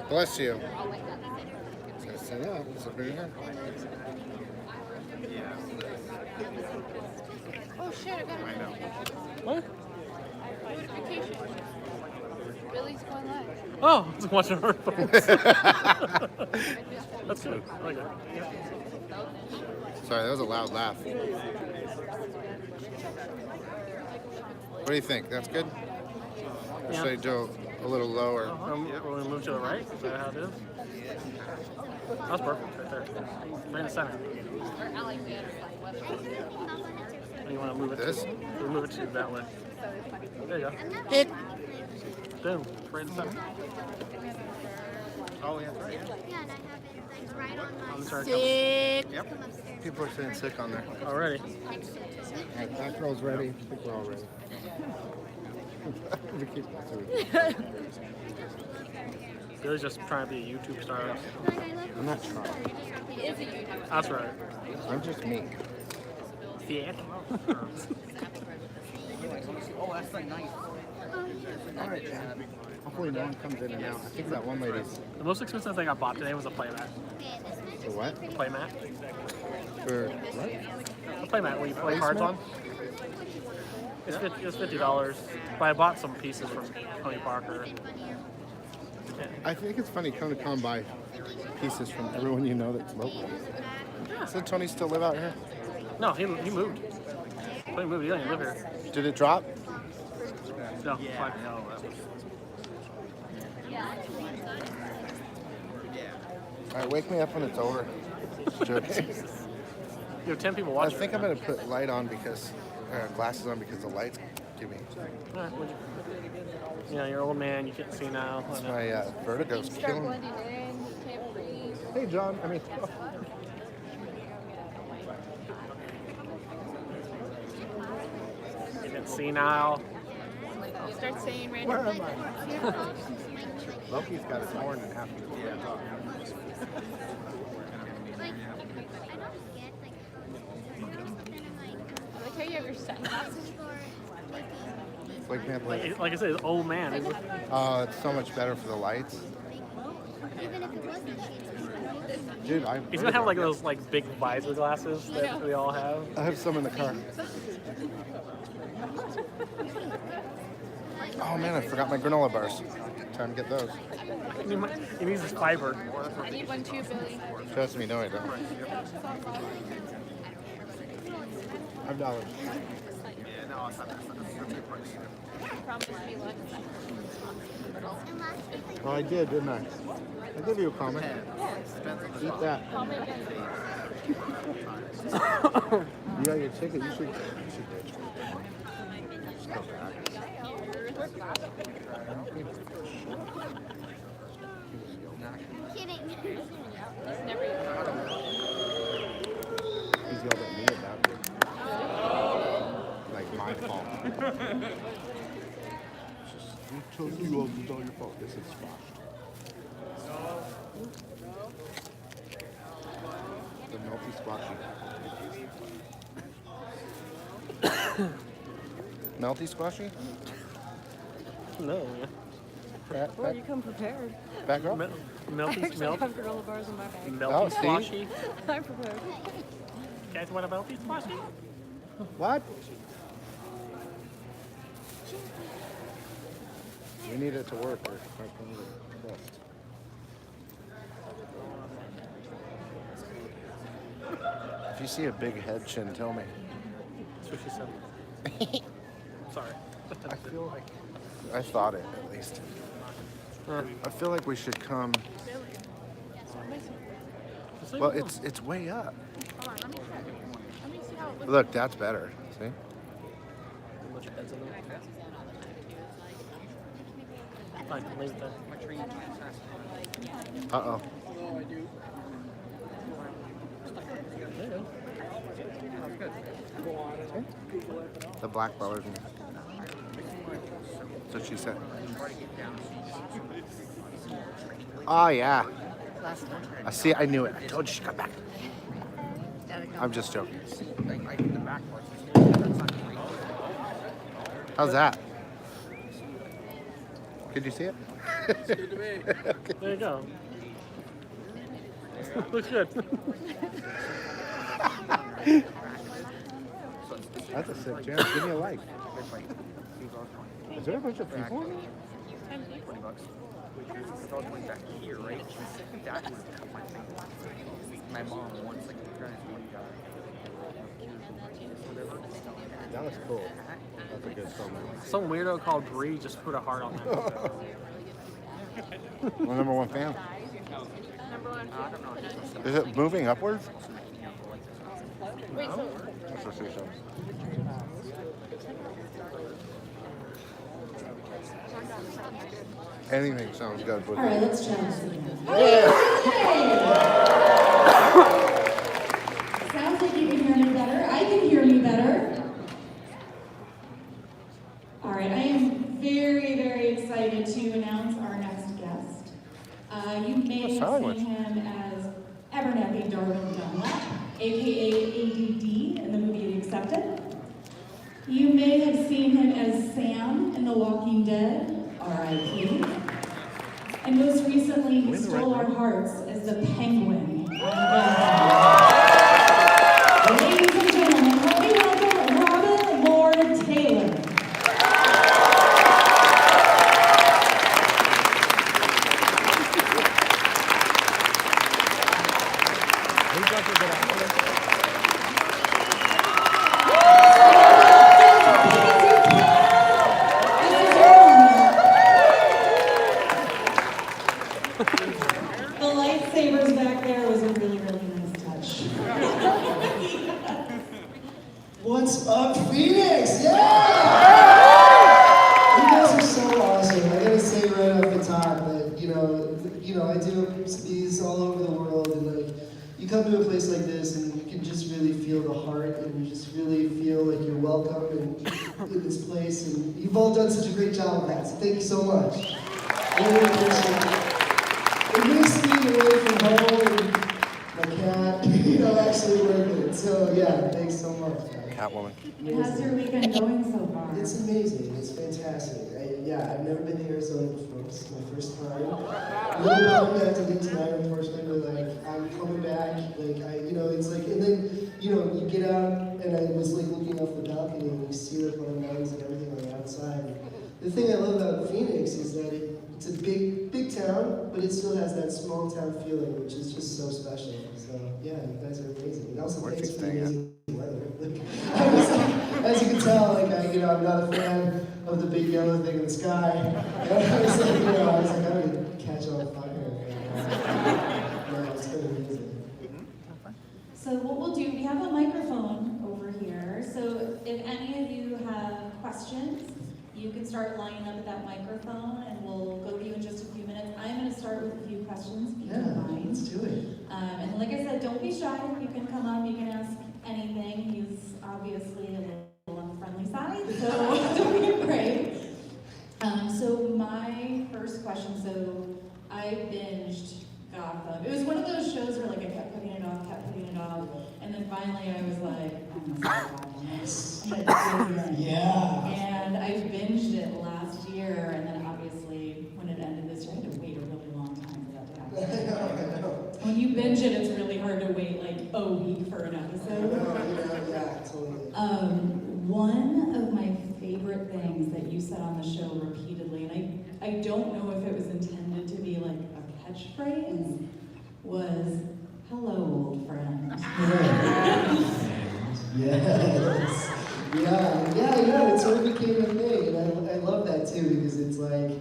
Bless you. Stand up. Sit right here. Oh shit, I got a What? notification. Billy's going live. Oh, just watching her phones. That's good. I like it. Yeah. Sorry, that was a loud laugh. What do you think? That's good? Or should I do a little lower? Will we move to the right? Is that how it is? That's perfect right there. Right in the center. And you want to move it This? to move it to that way. There you go. Hit. Boom. Right in the center. Oh, yeah, right. Yeah, and I have it like right on my Sick. Yep. People are saying sick on there. Already. Alright, that girl's ready. I think we're all ready. We keep it to it. Billy's just trying to be a YouTube star. I'm not trying. He is a YouTuber. That's right. I'm just me. Yeah. Alright, Chad. Hopefully no one comes in and out. I think that one lady's... The most expensive thing I bought today was a playmat. For what? A playmat. For what? A playmat where you play cards on. It's $50, but I bought some pieces from Tony Parker. I think it's funny coming to come by pieces from everyone you know that's local. Does Tony still live out here? No, he moved. Tony moved. He doesn't live here. Did it drop? No, it's fine. Alright, wake me up when it's over. Jokes. You have 10 people I watching. think I'm going to put light on because, glasses on because the lights give me. Alright, you know, you're an old man. You can't see now. My vertigo's Start killing me. blending in. You can't breathe. Hey, John. I mean, You can see now. You start saying where random am I? Loki's got his horn in half of his head. Like, I don't get I like how you have your sunglasses. Wake me up later. Like I said, it's old man. Oh, it's so much better for the lights. even if it wasn't Dude, He's gonna have like those like big visor glasses that we all have. I have some in the car. Oh man, I forgot my granola bars. Time to get those. He needs his fiber. I need one too, Billy. Trust me, no I don't. $5. Promise me lunch. Well, I did, didn't I? I gave you a comment. Eat that. You got your ticket. You should ditch. Just go back. kidding. He's yelled at me about it. Like my fault. I told you all it's all your fault. This is squashed. The melty squashy. Melty squashy? No, man. Well, you come prepared. Back up? Melty, I actually melt, have granola bars in my bag. melty see? squashy. I'm prepared. You guys want a melty squashy? What? We need it to work or I can trust. If you see a big head chin, tell me. That's what she said. Sorry. I feel like I thought it at least. I feel like we should come. Well, it's way up. Hold on, let me check. Let me see how it looks. Look, that's better. See? Fine, leave it there. Uh-oh. There you go. The black ballers. That's what she said. Oh yeah. I see. I knew it. I told you she'd come back. I'm just joking. How's that? Could you see it? There you go. Looks good. That's a sick jam. Give me a like. Is there a bunch of people? $20. It's all going back here, right? That would cut my finger. My mom wants like $20. That was cool. That's a good song. Some weirdo called Bree just put a heart on that. My number one fan. Number one. Is it moving upwards? Wait, so That's what she said. Anything sounds good. All right, let's challenge them. Sounds like you can hear me better. I can hear me better. All right, I am very, very excited to announce our next guest. You may have seen him as Abernathy Darwin Dunlap, aka ADD in the movie The Accepted. You may have seen him as Sam in The Walking Dead, R.I.P. And most recently, he stole our hearts as the Penguin. Ladies and gentlemen, help me welcome Robin Lord Taylor. The lightsabers back there was a really, really nice touch. What's up, Phoenix? Yeah! You guys are so awesome. I gotta say right off the top that I do these all over the world, and like you come to a place like this, and you can just really feel the heart, and you just really feel like you're welcome in this place, and you've all done such a great job of that. So thank you so much. I really appreciate it. It makes me away from home and my cat, actually worth it. So yeah, thanks so much. Catwoman. How's your weekend going so far? It's amazing. It's fantastic. I've never been to Arizona before. This is my first time. I'm a little bummed I have to leave tonight, unfortunately, but I'm coming back. It's like, and then you get out, and I was like looking off the balcony, and you see the mountains and everything on the outside. The thing I love about Phoenix is that it's a big town, but it still has that small town feeling, which is just so special. So yeah, you guys are amazing. And also, thanks for the amazing weather. As you can tell, I'm not a fan of the big yellow thing in the sky. I was like, I'm gonna catch on fire. No, it's been amazing. So what we'll do, we have a microphone over here. So if any of you have questions, you can start lining up at that microphone, and we'll go to you in just a few minutes. I'm going to start with a few questions, if you don't mind. Let's do it. And like I said, don't be shy. You can come up, you can ask anything. He's obviously a little on the friendly side, so don't be afraid. So my first question, so I binged Gotham. It was one of those shows where I kept putting it off, and then finally I was like, I'm gonna start watching this. Yeah. And I binged it last year, and then obviously when it ended this year, I had to wait a really long time for that to happen. I know. When you binge it, it's really hard to wait a week for an episode. Yeah, totally. One of my favorite things that you said on the show repeatedly, and I don't know if it was intended to be like a catchphrase, was "Hello, old friend." Yes. Yeah, it sort of became a thing, and I love that too, because it's like,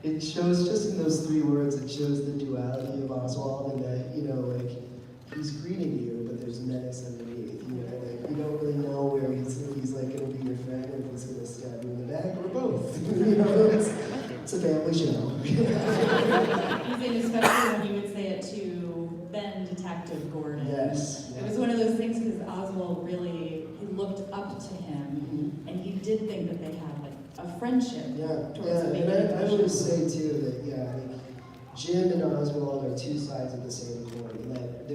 it shows, just in those 3 words, it shows the duality of Oswald, and that, he's greeting you, but there's menace underneath, you don't really know where he's like gonna be your friend, or if he's gonna stab you in the back, or both, it's a family show. Especially when you would say it to then Detective Gordon. Yes. It was one of those things because Oswald really looked up to him, and he did think that they had a friendship. Towards the beginning And I of the would show. say too that Jim and Oswald are 2 sides of the same coin. That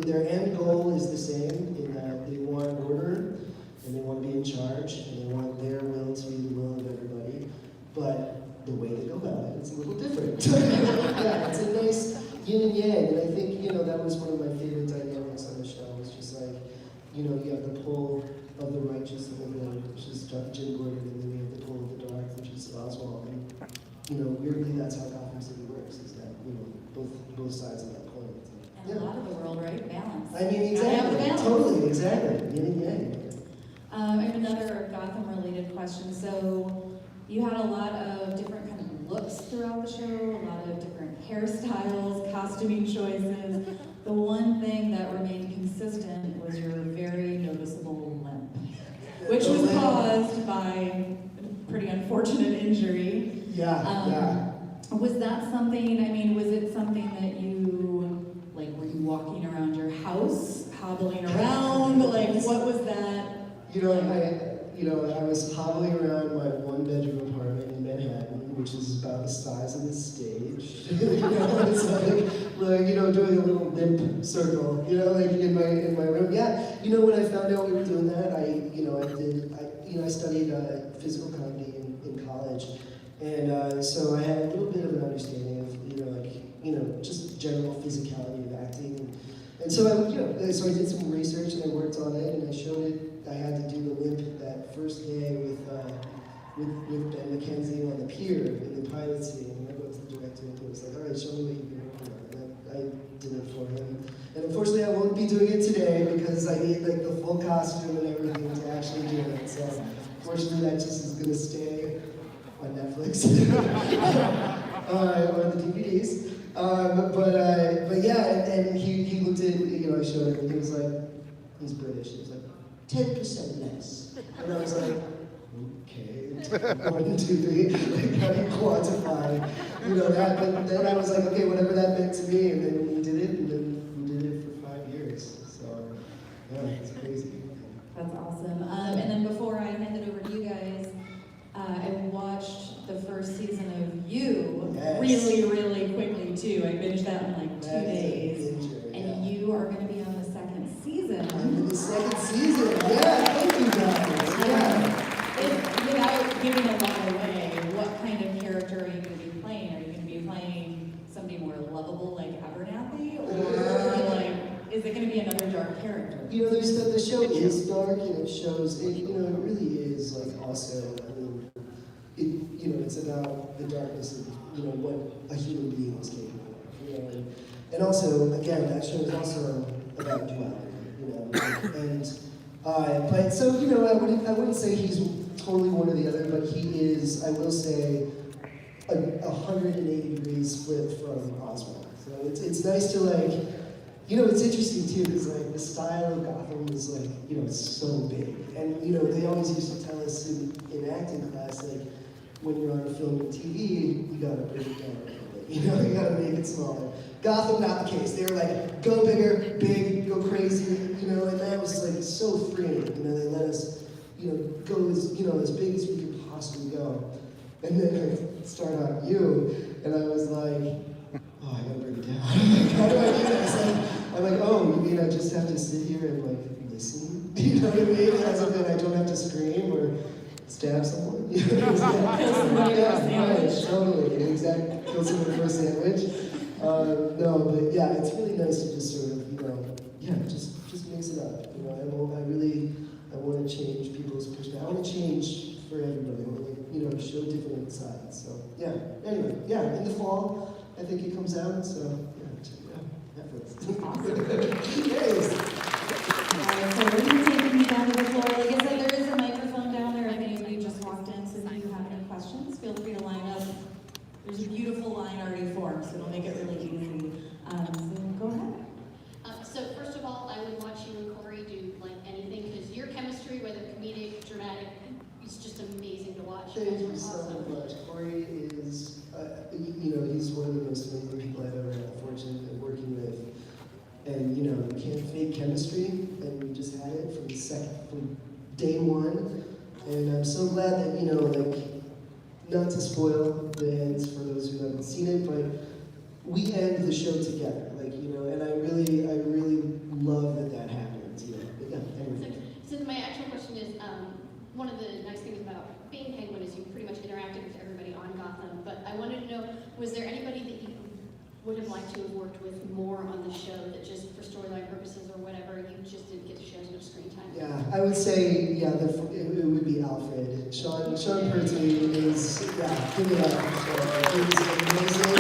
their end goal is the same, in that they want order, and they want to be in charge, and they want their will to be the will of everybody. but the way they go about it is a little different. Yeah, it's a nice yin and yang, and I think, that was one of my favorite dynamics on the show, was just like, you have the pull of the righteous and the good, which is Jim Gordon, and then you have the pull of the dark, which is Oswald, and, weirdly that's how Gotham City works, is that, both sides of that coin. And a lot of the world, right? Balance. I mean, Gotta have the exactly, balance. totally, exactly, yin and yang. I have another Gotham-related question. So, you had a lot of different kind of looks throughout the show, a lot of different hairstyles, costuming choices. The one thing that remained consistent was your very noticeable limp, which was caused by a pretty unfortunate injury. Yeah. Was that something, was it something that you, were you walking around your house, hobbling around? What was that? I was hobbling around my one-bedroom apartment in Manhattan, which is about the size of this stage. It's doing a little limp circle, in my room. Yeah, when I found out we were doing that, I studied physical comedy in college, and so I had a little bit of an understanding of, just general physicality of acting. And so I did some research and I worked on it, and I showed it. I had to do the limp that first day with Ben McKenzie on the pier in the pilot scene. And I wrote to the director, and he was like, "All right, show me what you've been working on." And I did it for him. And unfortunately, I won't be doing it today because I need the full costume and everything to actually do it. So unfortunately, that just is going to stay on Netflix or the DVDs. But yeah, and he looked at, I showed him, and he was like, he's British. He was like, 10% less. And I was like, okay, 1, 2, 3, how do you quantify, that? But then I was like, okay, whatever that meant to me, and then we did it, and then we did it for 5 years. So, yeah, it's crazy. That's awesome. And then before I hand it over to you guys, I watched the first season of You really, really quickly too. I binged that in 2 days. And you are going to be on the second season. I'm in the second season. Yeah, thank you guys. Yeah. Without giving a lot away, what kind of character are you going to be playing? Are you going to be playing somebody more lovable like Abernathy, or is it going to be another dark character? The show is dark, and it shows it. It really is also. It's about the darkness of what a human being is capable of. And also, again, that show is also about duality. But so I wouldn't say he's totally one or the other, but he is. I will say, 180 degrees split from Oswald. So it's nice to it's interesting too, because the style of Gotham is it's so big, and they always used to tell us in acting class when you're on film and TV, you gotta bring it down a little bit. You gotta make it smaller. Gotham, not the case. They were go bigger, big, go crazy, and that was so freeing. They let us, go as big as we could possibly go. And then I start on You, and I was like, oh, I gotta bring it down. How do I do this? I'm like, oh, you mean I just have to sit here and listen? You know what I mean? As if I don't have to scream or stab someone. Kill somebody for a sandwich. Totally, exactly. Kill someone for a sandwich. No, but yeah, it's really nice to just sort of, just mix it up. I want to change people's perspective. I want to change for everybody. I want to, show different sides. So yeah. Anyway, yeah, in the fall, I think it comes out. So yeah, check it out. Netflix. Yes. So we're going to be taking you down to the floor. Like I said, there is a microphone down there. If any of you just walked in, so if you have any questions, feel free to line up. There's a beautiful line already formed, so it'll make it really easy. So go ahead. So first of all, I would watch you and Corey do anything, because your chemistry, whether comedic, dramatic, it's just amazing to watch. Thank you so much. Corey is, he's one of the most amazing people I've ever had the fortune of working with. And you can't fake chemistry, and we just had it from day one. And I'm so glad that not to spoil the ends for those who haven't seen it, but we end the show together, and I really love that happens, But yeah, anyway. So my actual question is, one of the nice things about being Penguin is you pretty much interacted with everybody on Gotham, but I wanted to know, was there anybody that you would have liked to have worked with more on the show that just for storyline purposes or whatever, you just didn't get to share as much screen time? Yeah, I would say, yeah, it would be Alfred. Sean Pertwee is, yeah, give it up for Sean. He's amazing.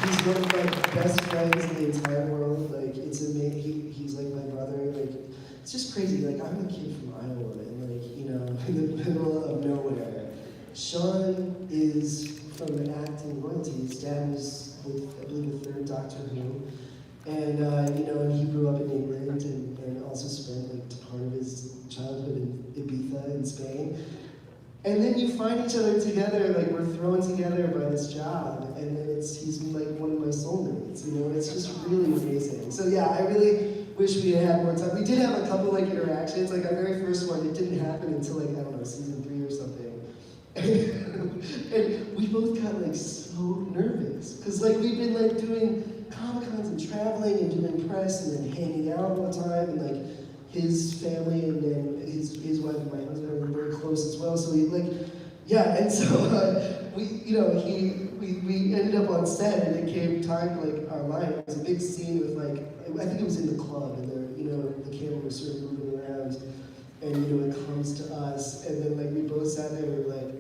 He's one of my best friends in the entire world. Like, it's amazing. He's like my brother. Like, it's just crazy. Like, I'm a kid from Iowa, and like, you know, in the middle of nowhere. Sean is from acting royalty. His dad was, I believe, the third Doctor Who. And, you know, and he grew up in England and also spent like part of his childhood in Ibiza in Spain. And then you find each other together, like we're thrown together by this job, and then he's like one of my soulmates, you know, and it's just really amazing. So yeah, I really wish we had more time. We did have a couple like interactions, like our very first one, it didn't happen until like, I don't know, season 3 or something. And we both got like so nervous, because like we've been like doing Comic-Cons and traveling and doing press and then hanging out all the time, and like his family and then his wife and my husband were very close as well. So we like, yeah, and so we, you know, we ended up on set and it came time to like our line. It was a big scene with like, I think it was in the club, and the, you know, the camera was sort of moving around, and you know, it comes to us, and then like we both sat there and we were like,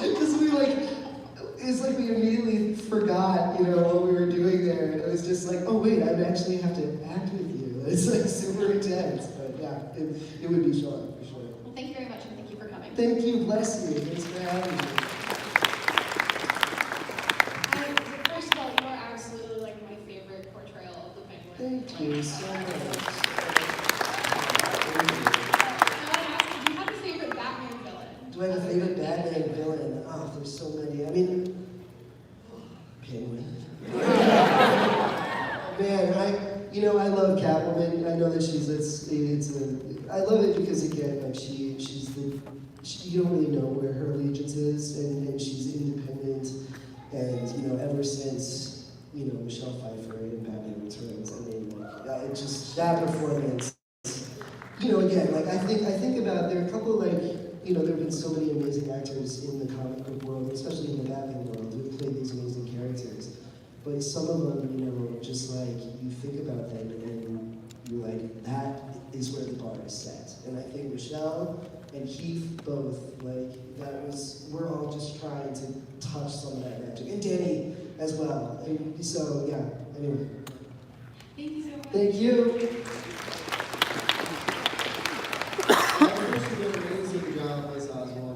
because we like, it's like we immediately forgot, you know, what we were doing there, and it was just like, oh wait, I actually have to act with you. It's like super intense, but yeah, it would be Sean, for sure. Well, thank you very much, and thank you for coming. Thank you, bless you, thanks for having me. First of all, you are absolutely like my favorite portrayal of the Penguin. Thank you so much. Do you have a favorite Batman villain? Do I have a favorite Batman villain? Oh, there's so many. I mean, Penguin. Man, you know, I love Catwoman. I know that I love it because again, like you don't really know where her allegiance is, and she's independent, and you know, ever since, you know, Michelle Pfeiffer in Batman Returns, I mean, like, it just, that performance, you know, again, like I think about, there are a couple like, you know, there have been so many amazing actors in the comic book world, especially in the Batman world, who have played these amazing characters. But some of them, you know, just like, you think about them and you're like, that is where the bar is set. And I think Michelle and Heath both, like, we're all just trying to touch some of that magic. And Danny as well. And so, yeah, anyway. Thank you so much. Thank you.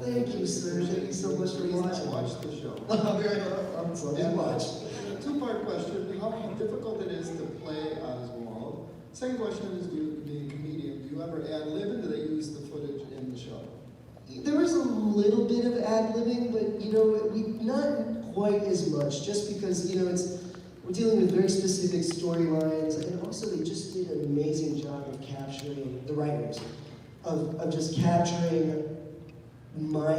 Thank you, sir. Thank you so much for watching. Watch the show. Very well. I'm so much. Two-part question: how difficult it is to play Oswald. Second question is, being a comedian, do you ever ad-lib, and do they use the footage in the show? There was a little bit of ad-libbing, but you know, not quite as much. Just because, you know, we're dealing with very specific storylines, and also they just did an amazing job of capturing the writers, of just capturing my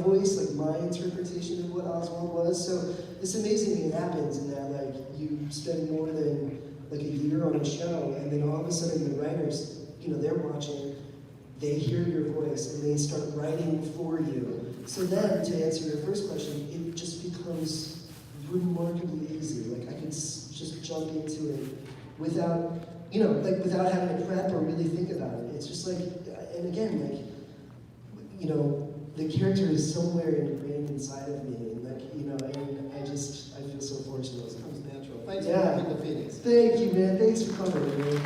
voice, like my interpretation of what Oswald was. So this amazing thing happens in that, like, you spend more than like a year on a show, and then all of a sudden the writers, you know, they're watching, they hear your voice, and they start writing for you. So then, to answer your first question, it just becomes remarkably easy. Like, I can just jump into it without, you know, like without having to prep or really think about it. It's just like, and again, like, you know, the character is somewhere ingrained inside of me, and like, you know, and I feel so fortunate. It comes natural. Thanks for Yeah. coming to Phoenix. Thank you, man. Thanks for coming, man.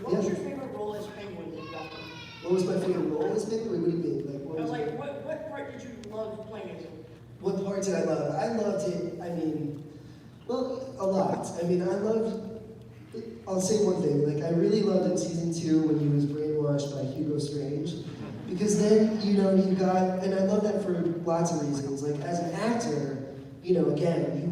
What was your favorite role as Penguin in Gotham? What was my favorite role as Penguin? What do you mean? Like, What part did you love playing as him? what part did I love? I loved it, I mean, well, a lot. I mean, I'll say one thing, like, I really loved in season 2 when he was brainwashed by Hugo Strange, because then, you know, you got, and I love that for lots of reasons. Like, as an actor, you know, again, you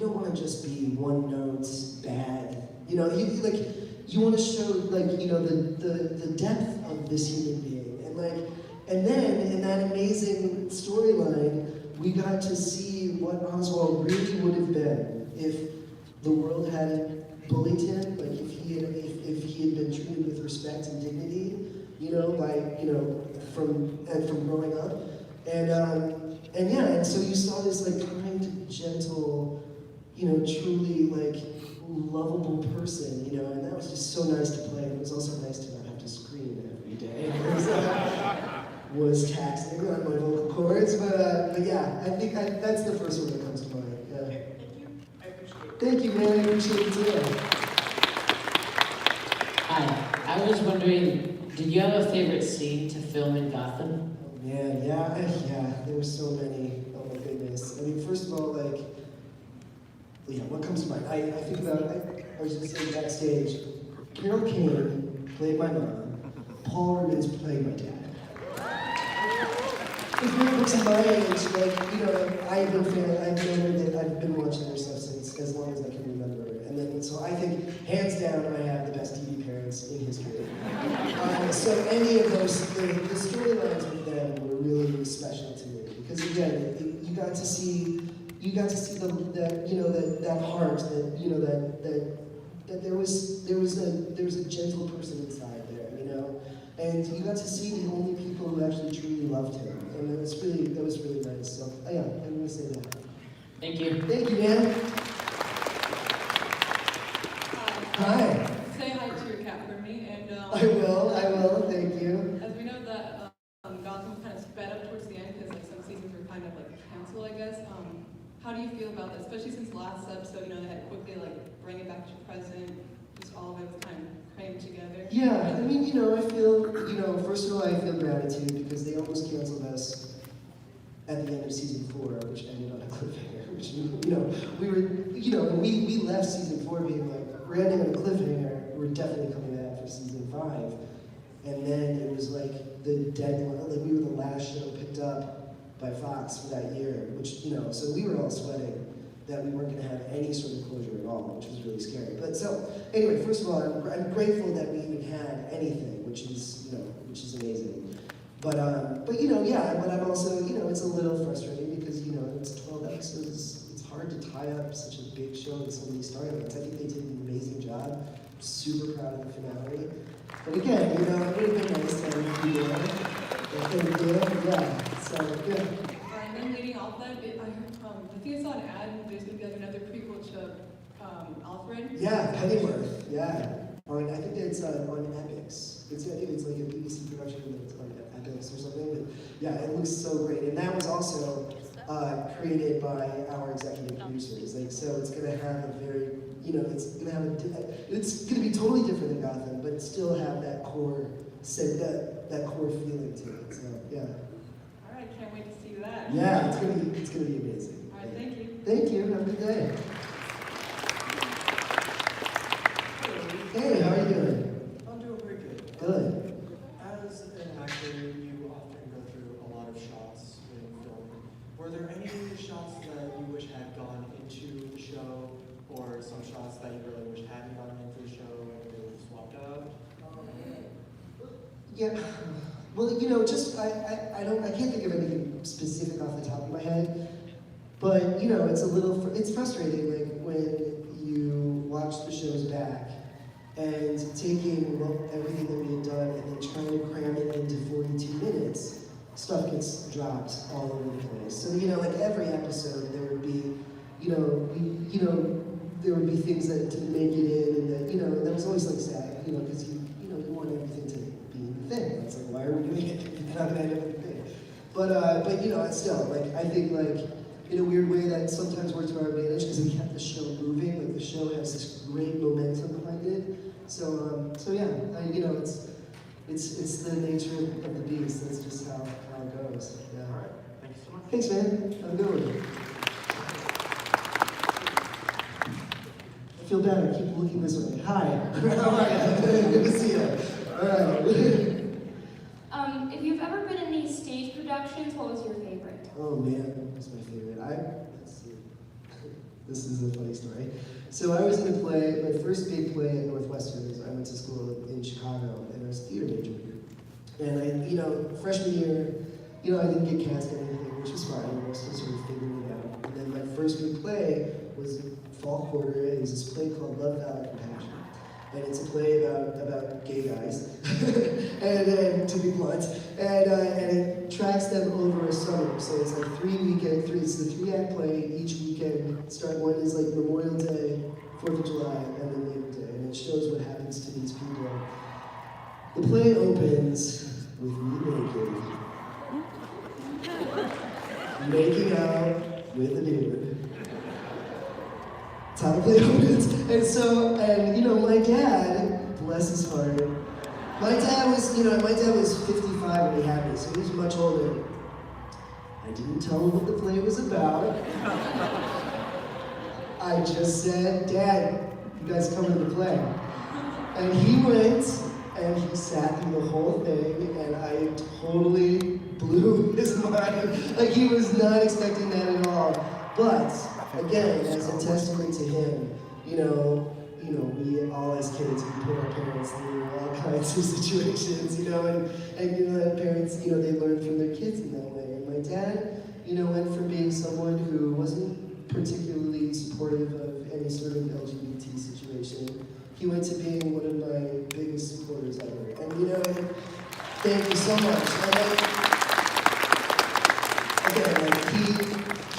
don't want to just be one note bad. You know, you want to show, like, you know, the depth of this human being, and like, and then in that amazing storyline, we got to see what Oswald really would have been if the world hadn't bullied him, like if he had been treated with respect and dignity, from growing up, and so you saw this like kind, gentle, truly like lovable person, and that was just so nice to play. It was also nice to not have to scream every day. It was taxing on my vocal cords, but yeah, I think that's the first one that comes to mind. Yeah. Okay, thank you. I appreciate it. Thank you, man. I appreciate it too. Hi, I was wondering, did you have a favorite scene to film in Gotham? Oh man, yeah. There were so many. Oh my goodness. I mean, first of all, what comes to mind? I think about. I was just saying backstage. Carol Kane played my mom. Paul Rubens played my dad. It's very books of my age, I've been watching their stuff since as long as I can remember. And then, so I think, hands down, I have the best TV parents in history. So any of those, the storylines with them were really, really special to me. Because again, you got to see that heart, that there was a gentle person inside there, and you got to see the only people who actually truly loved him, and that was really nice. So yeah, I'm gonna say that. Thank you. Thank you, man. Hi. Say hi to your cat for me, and I will. Thank you. as we know that Gotham kind of sped up towards the end because like some seasons were kind of like canceled, I guess. How do you feel about that, especially since last episode, they had to quickly like bring it back to present, just all of it was kind of crammed together? Yeah, I mean, I feel, first of all, I feel gratitude because they almost canceled us at the end of season 4, which ended on a cliffhanger, which, we left season 4 being like, we're ending on a cliffhanger, we're definitely coming back for season 5. And then it was like the deadline, like we were the last show picked up by Fox for that year, which, so we were all sweating that we weren't going to have any sort of closure at all, which was really scary. But so, anyway, first of all, I'm grateful that we even had anything, which is amazing. But I'm also, it's a little frustrating because, it's 12 episodes, it's hard to tie up such a big show with so many storylines. I think they did an amazing job. Super proud of the finale. But again, it would have been nice to have you there. Yeah, so good. And then leading off that, I think I saw an ad, and there's going to be like another prequel to Alfred. Yeah, Pennyworth, yeah. I think it's on Epix. I think it's like a BBC production that's on Epix or something. But yeah, it looks so great. And that was also created by our executive producers. So it's going to have a very, it's going to be totally different than Gotham, but still have that core feeling to it. So yeah. All right, can't wait to see that. Yeah, it's gonna be amazing. All right, thank you. Thank you. Have a good day. Hey, how are you doing? I'm doing very good. Good. As an actor, you often go through a lot of shots in film. Were there any shots that you wish had gone into the show, or some shots that you really wish hadn't gone into the show and they were swapped out? Yeah. Well, I can't think of anything specific off the top of my head, but it's frustrating, like when you watch the shows back and taking everything that we had done and then trying to cram it into 42 minutes, stuff gets dropped all over the place. So like every episode there would be, there would be things that didn't make it in, and that that was always like sad, because you want everything to be in the thing. It's like, why are we doing it? It's not gonna end up in the thing. But it's still like I think like in a weird way that sometimes works to our advantage because we kept the show moving. Like the show has this great momentum behind it. So yeah, it's the nature of the beast. That's just how it goes. Yeah. All right, thank you so much. Thanks, man. Have a good one. I feel bad. I keep looking this way. Hi. How are you? Good to see you. All right. If you've ever been in any stage productions, what was your favorite? Oh man, what's my favorite? Let's see. This is a funny story. So I was in a play, my first big play at Northwestern is I went to school in Chicago, and I was a theater major. And freshman year, I didn't get cast in anything, which was fine. I was still sort of figuring it out. And then my first big play was fall quarter. It was this play called Love, Valor, Compassion. And it's a play about gay guys, and to be blunt, and it tracks them over a summer. So it's like it's the 3-act play each weekend. One is like Memorial Day, 4th of July, and then Labor Day, and it shows what happens to these people. The play opens with me naked, making out with a dude. That's how the play opens. And you know, my dad, bless his heart, my dad was 55 when he had me, so he was much older. I didn't tell him what the play was about. I just said, Dad, you guys come to the play. And he went, and he sat through the whole thing, and I totally blew his mind. Like, he was not expecting that at all. But, again, as a testament to him, you know, we all as kids, we put our parents through all kinds of situations, and parents, they learn from their kids in that way. And my dad, went from being someone who wasn't particularly supportive of any sort of LGBT situation. He went to being one of my biggest supporters ever. And thank you so much. And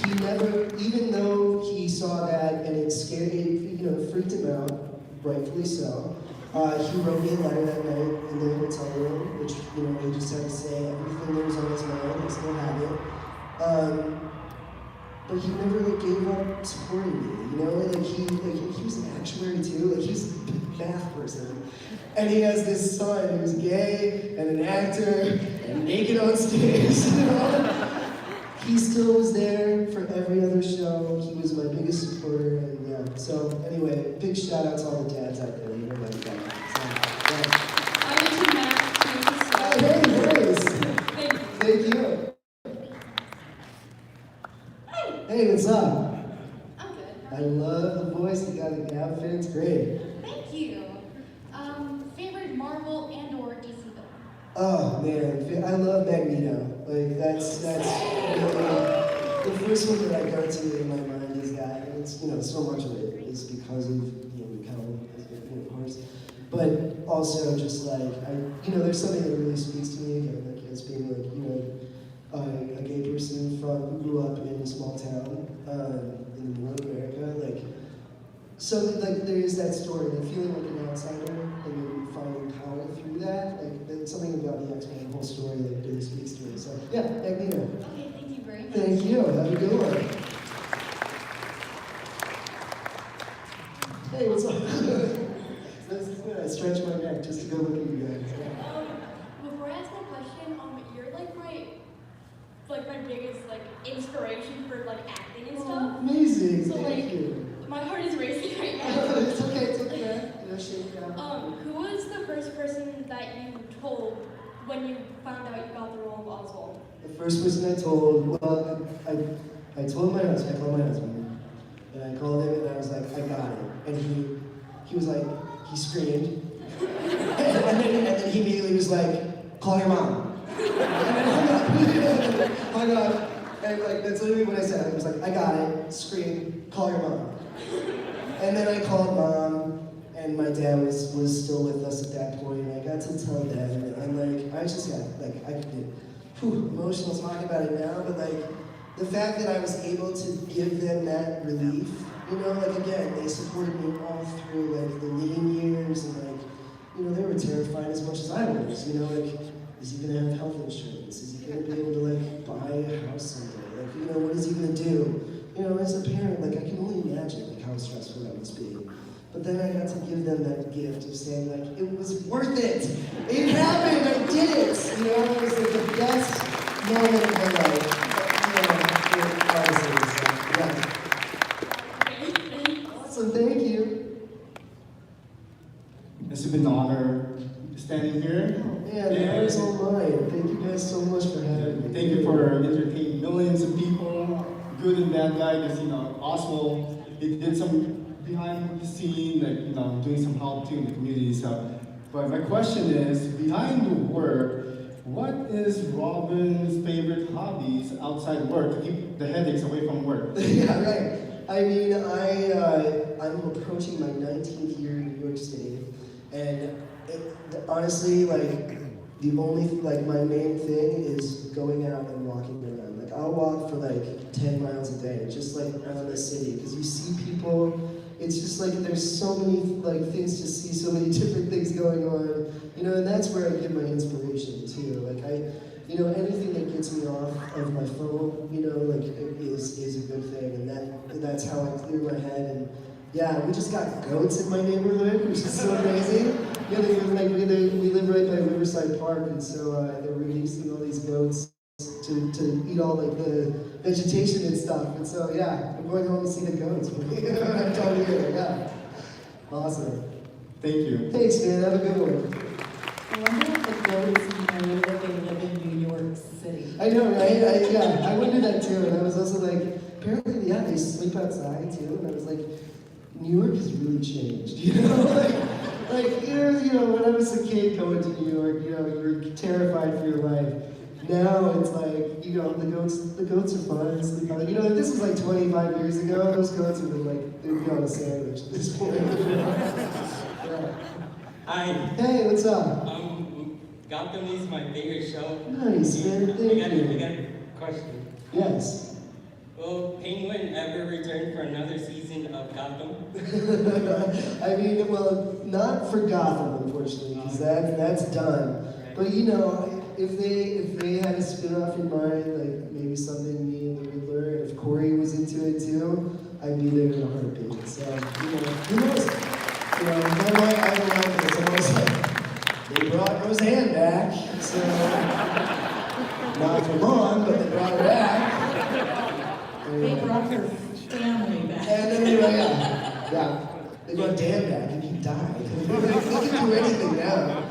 he never, even though he saw that and it scared, freaked him out, rightfully so. He wrote me a letter that night in the hotel room, which, he just had to say everything that was on his mind. I still have it. But he never gave up supporting me, he was an actuary too, he was a math person. And he has this son who's gay and an actor and naked on stage, He still was there for every other show. He was my biggest supporter, and yeah. So anyway, big shout out to all the dads out there. You know that guy. I'm into math too, so. Hey, Grace. Thank you. Hey, what's up? I'm good. I love the voice. You got the outfit. It's great. Thank you. Favorite Marvel and/or DC film? Oh man, I love Magneto. That's really the first one that I go to in my mind is that, and it's so much of it is because of McCallum, of course, but also just there's something that really speaks to me again, as being a gay person who grew up in a small town in the middle of America, so there is that story, feeling like an outsider, and then finding power through that. There's something about the X-Men whole story that really speaks to me. So yeah, Magneto. Okay, thank you very much. Thank you. Have a good one. Hey, what's up? This is good. I stretched my neck just to go look at you guys. Before I ask my question, you're my biggest inspiration for acting and stuff. Amazing. So Thank you. my heart is racing right now. It's okay. It's okay. Shake it out. Who was the first person that you told when you found out you got the role of Oswald? The first person I told, I told my husband. I called my husband, and I called him, and I was like, I got it. And he was like, he screamed, and then he immediately was like, call your mom. Hung up, and that's literally what I said. I was like, I got it. Scream, call your mom. And then I called mom. And my dad was still with us at that point, and I got to tell them, and I just got, I could get emotional talking about it now, but the fact that I was able to give them that relief, again, they supported me all through, the lean years, and they were terrified as much as I was, is he gonna have health insurance? Is he gonna be able to, buy a house someday? What is he gonna do? As a parent, I can only imagine, how stressful that must be. But then I got to give them that gift of saying, it was worth it. It happened, I did it. It was the best moment of my life. Awesome, thank you. It's been an honor standing here. Yeah, the honor is all mine. Thank you guys so much for having me. Thank you for entertaining millions of people, good and bad guy, because Oswald, he did some behind the scene, doing some help too in the community. So, but my question is, behind the work, what is Robin's favorite hobbies outside work to keep the headaches away from work? Yeah, right. I mean, I'm approaching my 19th year in New York City, and honestly, like, the only, like, my main thing is going out and walking around. Like, I'll walk for like 10 miles a day, just like around the city, because you see people. It's just like there's so many like things to see, so many different things going on, you know, and that's where I get my inspiration too. Like you know, anything that gets me off of my phone, you know, like is a good thing, and that's how I clear my head. And yeah, we just got goats in my neighborhood, which is so amazing. Yeah, we live right by Riverside Park, and so they're releasing all these goats to eat all like the vegetation and stuff. And so yeah, I'm going home to see the goats. I'm telling you, yeah. Awesome. Thank you. Thanks, man. Have a good one. I wonder if the goats know that they live in New York City. I know, right? Yeah, I wondered that too. And I was also like, apparently, yeah, they sleep outside too. And I was like, New York has really changed, you know? like you know, when I was a kid going to New York, you know, you were terrified for your life. Now it's like, you know, the goats are fun, sleep out. You know, if this was like 25 years ago, those goats would be like, they'd be on a sandwich at this point. Yeah. Hi. Hey, what's up? Gotham is my favorite show. Nice, man. Thank you. I got a question. Yes. Will Penguin ever return for another season of Gotham? I mean, well, not for Gotham, unfortunately, because that's done. But you know, if they had a spin-off in mind, like maybe something me and the Riddler, and if Corey was into it too, I'd be there in a heartbeat. So, you know, who knows? You know, I don't like this. I'm always like, they brought Roseanne back, so not for long, but they brought her back. They brought her family back. And anyway, yeah. They brought Dan back and he died. They can do anything now.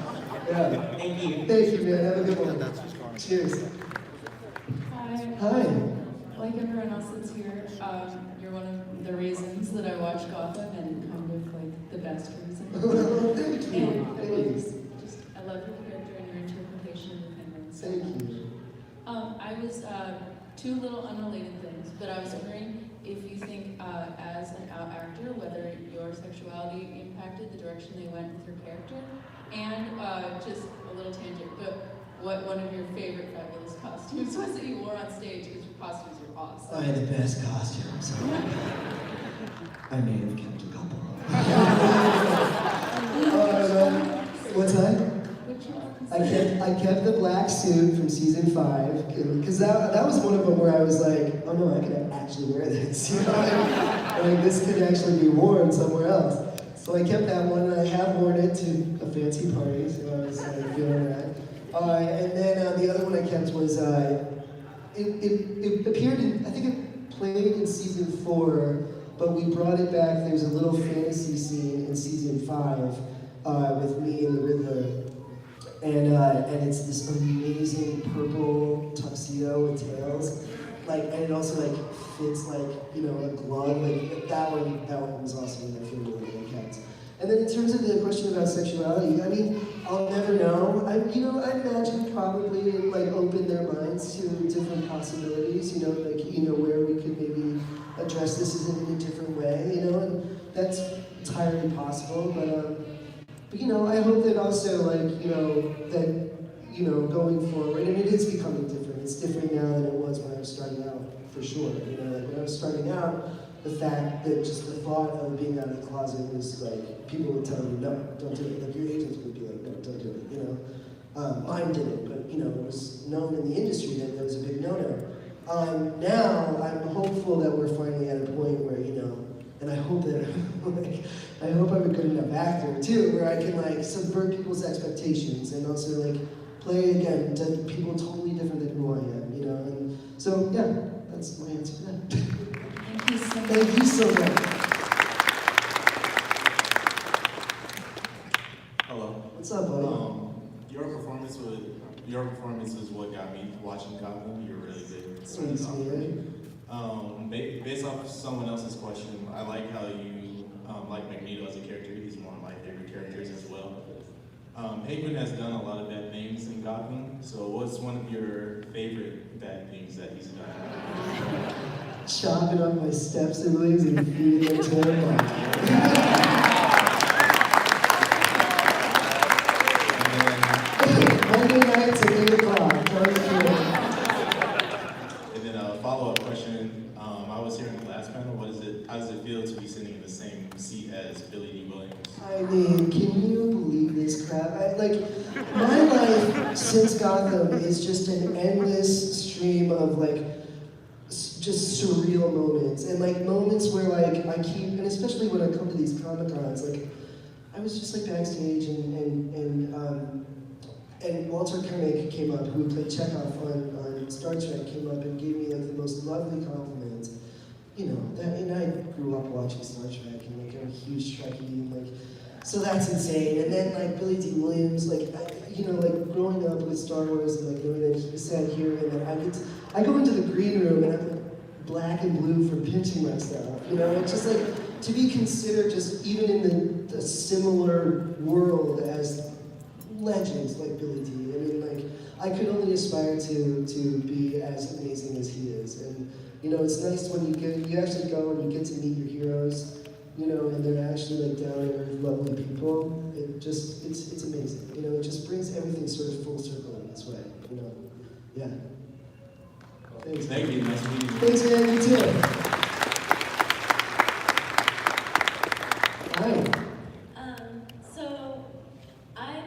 Yeah. Thank you. Thank you, man. Have a good one. Cheers. Hi. Hi. Like everyone else that's here, you're one of the reasons that I watch Gotham, and kind of like the best reason. Thank you. I love your character and your interpretation of the Penguins. Thank you. I was two little unrelated things, but I was wondering if you think, as an actor, whether your sexuality impacted the direction they went with your character, and just a little tangent, but what one of your favorite fabulous costumes was that you wore on stage, because your costumes are awesome. I had the best costumes. I may have kept a couple. What's that? I kept the black suit from season 5, because that was one of them where I was like, oh no, I could actually wear this. You know, like this could actually be worn somewhere else. So I kept that one, and I have worn it to a fancy party, so I was like feeling that. And then the other one I kept was it appeared in, I think it played in season 4, but we brought it back. There's a little fantasy scene in season 5 with me and the Riddler. And it's this amazing purple tuxedo with tails, like, and it also like fits like, you know, a glove. Like that one was awesome. My favorite one that I kept. And then in terms of the question about sexuality, I mean, I'll never know. I imagine probably it like opened their minds to different possibilities. You know, like where we could maybe address this in a different way. You know, and that's entirely possible. But you know, I hope that also, like, going forward, and it is becoming different. It's different now than it was when I was starting out, for sure. You know, like when I was starting out, the fact that just the thought of being out of the closet was like, people would tell you, no, don't do it. Like your agents would be like, no, don't do it, you know. Mine didn't, but you know, it was known in the industry that it was a big no-no. Now, I'm hopeful that we're finally at a point where, you know, and I hope that, I hope I'm a good enough actor too, where I can like subvert people's expectations and also like play again to people totally different than who I am, you know. And so yeah, that's my answer to that. Thank you so much. Hello. What's up, buddy? Your performance was what got me watching Gotham. You're really good. Thanks, man. Based off someone else's question, I like how you like Magneto as a character. He's one of my favorite characters as well. Penguin has done a lot of bad things in Gotham, so what's one of your favorite bad things that he's done? chopping up my step siblings and feeding them to them. Monday nights at 8 o'clock. And then a follow-up question. I was here in the last panel. How does it feel to be sitting in the same seat as Billy D. Williams? I mean, can you believe this crap? My life since Gotham is just an endless stream of just surreal moments. And moments where I keep, and especially when I come to these Comic-Cons, I was just backstage and Walter Koenig came up, who played Chekhov on Star Trek, came up and gave me the most lovely compliment. And I grew up watching Star Trek, and I'm a huge Trekkie, so that's insane. And then Billy D. Williams, growing up with Star Wars, and knowing that he sat here, and then I go into the green room, and I'm black and blue for pinching myself. It's just to be considered just even in the similar world as legends like Billy D. I mean, I could only aspire to be as amazing as he is. And it's nice when you actually go and you get to meet your heroes, and they're actually down and earth, lovely people. It's amazing. It just brings everything sort of full circle in this way. Yeah. Thanks. Thank you. Nice meeting you. Thanks, man. You too. Hi. So I'm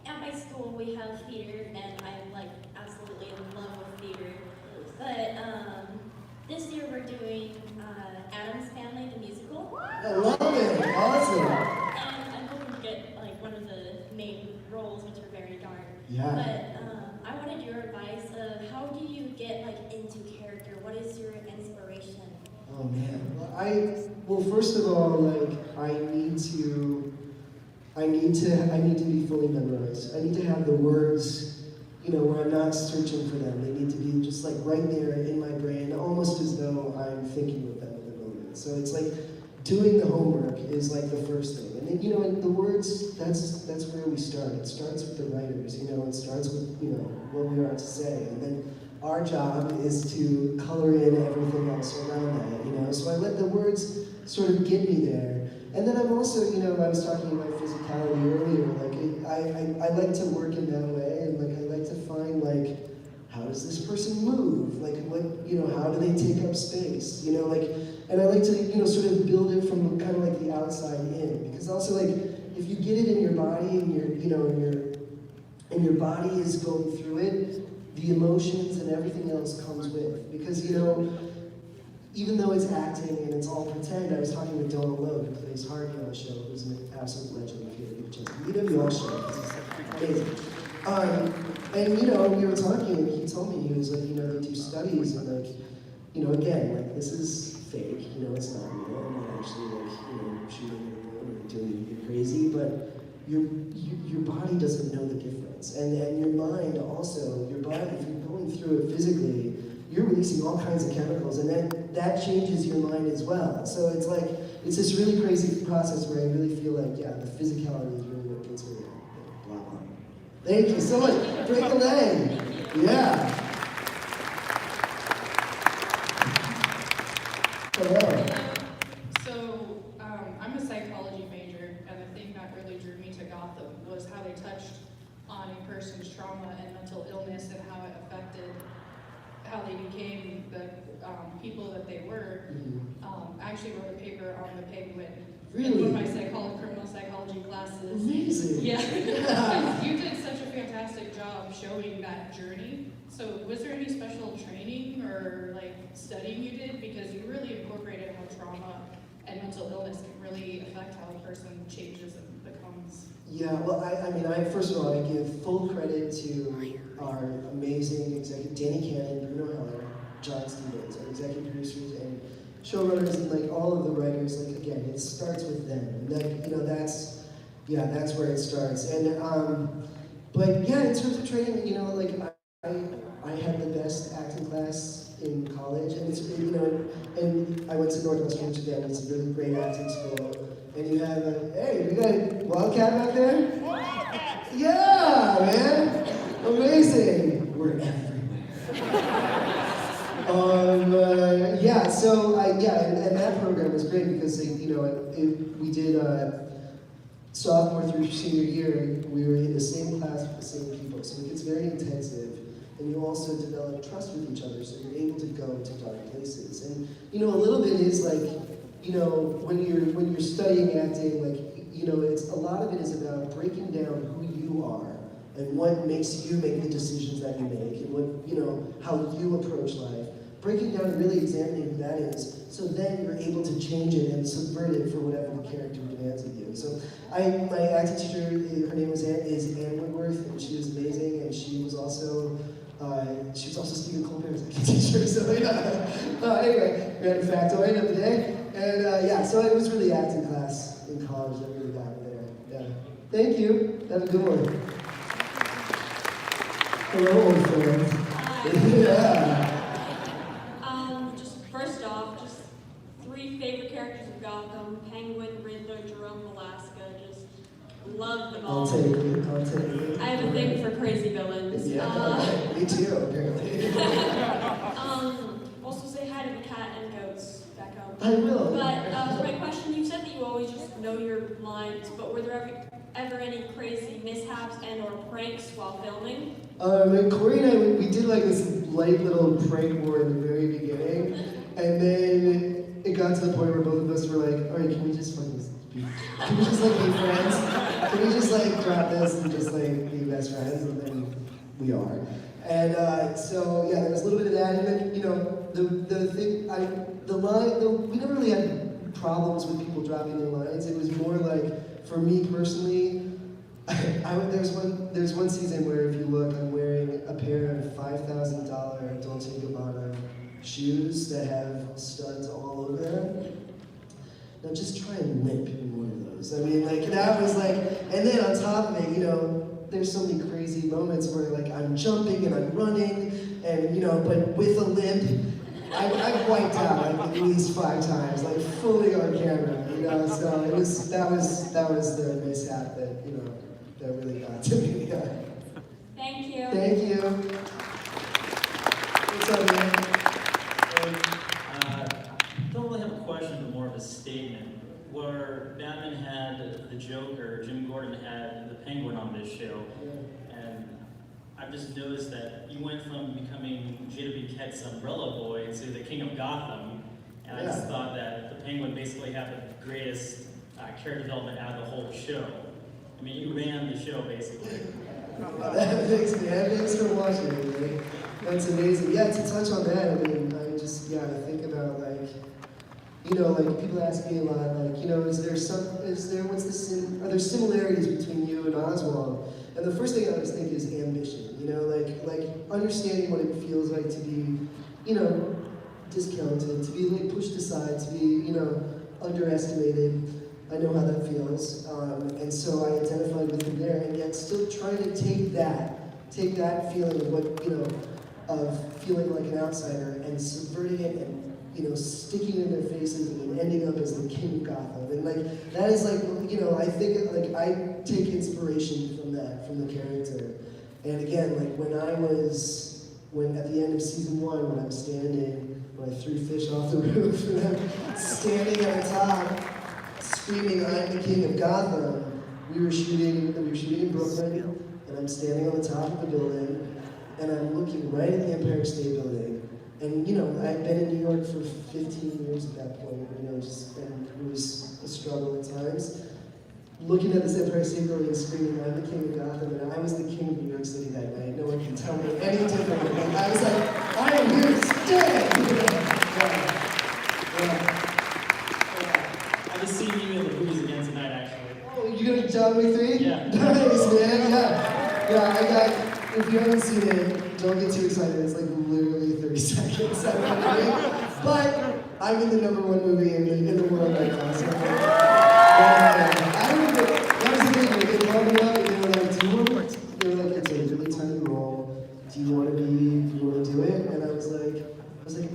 at my school. We have theater, and I'm absolutely in love with theater. But this year we're doing Addams Family, the musical. I love it. Awesome. And I'm hoping to get one of the main roles, which are very dark. Yeah. But I wanted your advice of how do you get into character? What is your inspiration? Oh man. Well, first of all, I need to be fully memorized. I need to have the words, where I'm not searching for them. They need to be just right there in my brain, almost as though I'm thinking with them at the moment. So it's doing the homework is the first thing. And then, and the words, that's where we start. It starts with the writers, it starts with, what we are to say. And then our job is to color in everything else around that, So I let the words sort of get me there. And then I'm also, I was talking about physicality earlier, I like to work in that way, and I like to find how does this person move? How do they take up space? And I like to, sort of build it from kind of the outside in, because also if you get it in your body and your body is going through it, the emotions and everything else comes with. Because even though it's acting and it's all pretend, I was talking with Donald Logue, who plays Harvey on the show, who's an absolute legend. If you ever get a chance to meet him, you all should. Amazing. And we were talking, and he told me, he was they do studies, and again, this is fake, it's not real, I'm not actually shooting or doing anything crazy, but your body doesn't know the difference, and your mind also, your body, if you're going through it physically, you're releasing all kinds of chemicals, and that changes your mind as well. So it's it's this really crazy process where I really feel the physicality is really what gets me there. Blah, blah. Thank you so much. Break a leg. Yeah. Hello. So, I'm a psychology major, and the thing that really drew me to Gotham was how they touched on a person's trauma and mental illness and how it affected how they became the people that they were. I actually wrote a paper on the Penguin in one of my criminal psychology classes. Amazing. Yeah. You did such a fantastic job showing that journey. So was there any special training or studying you did? Because you really incorporated how trauma and mental illness can really affect how a person changes and becomes. Yeah, well, I first of all, I give full credit to our amazing executive, Danny Cannon, Bruno Heller, John Stevens, our executive producers and showrunners, and all of the writers. Again, it starts with them, and that's where it starts. And but yeah, in terms of training, I had the best acting class in college, and it's and I went to Northwestern Michigan. It's a really great acting school. And you have hey, we got a Wildcat back there? Yeah, man! Amazing! We're everywhere. So and that program was great because we did sophomore through senior year. We were in the same class with the same people, so it gets very intensive. And you also develop trust with each other, so you're able to go to dark places. And a little bit is like, when you're studying acting, like it's a lot of it is about breaking down who you are and what makes you make the decisions that you make, and what how you approach life. Breaking down and really examining who that is, so then you're able to change it and subvert it for whatever the character demands of you. So my acting teacher, her name is Anne Woodworth, and she was amazing, and she was also Stephen Colbert's acting teacher. So anyway, we had a factoid of the day, and so it was really acting class in college that really got me there. Yeah. Thank you. Have a good one. Hello, old friends. Yeah. Just first off, just 3 favorite characters of Gotham: Penguin, Riddler, Jerome, Alaska. Just love them all. I'll take it. I have a thing for crazy villains. Yeah, me too, apparently. Also say hi to the cat and goats back home. I will. But for my question, you said that you always just know your lines, but were there ever any crazy mishaps and or pranks while filming? Corey and I, we did like this light little prank war in the very beginning, and then it got to the point where both of us were like, all right, can we just be friends? Can we just like drop this and just like be best friends? And then we are. And there was a little bit of that, and then we never really had problems with people dropping their lines. It was more like, for me personally, there's one season where if you look, I'm wearing a pair of $5,000 Dolce & Gabbana shoes that have studs all over them. Now just try and limp in one of those. I mean, like, that was like, and then on top of it, there's so many crazy moments where like I'm jumping and I'm running, and but with a limp, I've wiped out like at least 5 times, like fully on camera, so that was the mishap that, that really got to me. Thank you. Thank you. What's up, man? Don't really have a question, but more of a statement. Where Batman had the Joker, Jim Gordon had the Penguin on this show, and I've just noticed that you went from becoming Jada Pinkett's umbrella boy to the King of Gotham, and I just thought that the Penguin basically had the greatest character development out of the whole show. I mean, you ran the show basically. Thanks for watching it, man. That's amazing. Yeah, to touch on that, I mean, I think about like, like people ask me a lot, like, are there similarities between you and Oswald? And the first thing I always think is ambition, like understanding what it feels like to be, discounted, to be like pushed aside, to be, underestimated. I know how that feels, and so I identified with him there, and yet still trying to take that feeling of what, of feeling like an outsider and subverting it and, sticking in their faces and ending up as the King of Gotham. And like, that is like, I think like I take inspiration from that, from the character. And again, like when at the end of season 1, when I'm standing, when I threw fish off the roof, and I'm standing at the top, screaming, I'm the King of Gotham. We were shooting in Brooklyn, and I'm standing on the top of the building, and I'm looking right at the Empire State Building. And I'd been in New York for 15 years at that point, and it was a struggle at times. Looking at this Empire State Building, screaming, I'm the King of Gotham, and I was the King of New York City that night. No one can tell me any differently. And I was like, I am here to stay! I just seen you in the movies again tonight, actually. Oh, you gonna John Wick 3? Yeah. Nice, man, yeah, if you haven't seen it, don't get too excited, it's like literally 30 seconds. But I'm in the #1 movie in the world right now, so I don't know, that was the thing, they called me up and they were like, it's a really tiny role, do you want to do it? And I was like,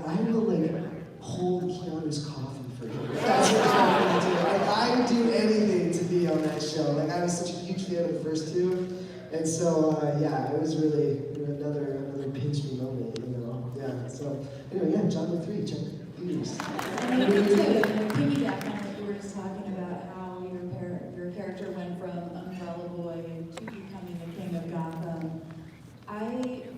I will like hold Keanu's coffee for him. That's what I want to do. Like, I would do anything to be on that show. Like, I was such a huge fan of the first 2. And so, it was really another pinch me moment, Yeah, so, anyway, John Wick 3, check it. Years. I mean, to piggyback on what you were just talking about, how your character went from Umbrella Boy to becoming the King of Gotham.